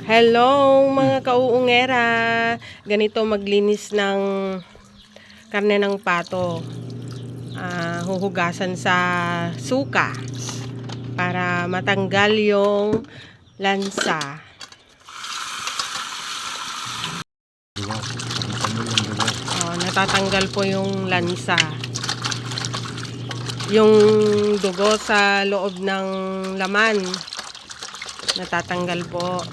Hello mga kauungera! Ganito maglinis ng karne ng pato. Huhugasan sa suka para matanggal yung lansa. Natatanggal po yung lansa. Yung dugo sa loob ng laman natatanggal po.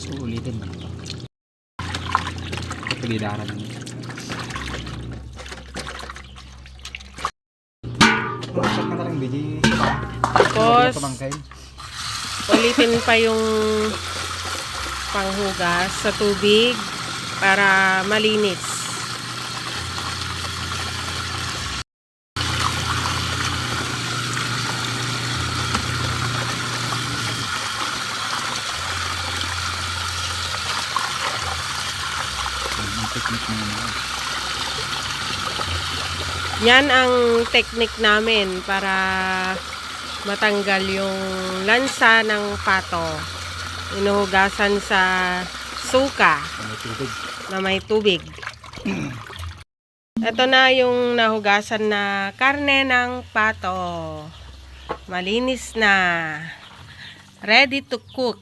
So, ulitin mo ito. Pagdaran mo. Masok na lang biji. Tapos, ulitin pa yung panghugas sa tubig para malinis. Yan ang technique namin para matanggal yung lansa ng pato. Inuhugasan sa suka na may tubig. Ito na yung nahugasan na karne ng pato. Malinis na. Ready to cook.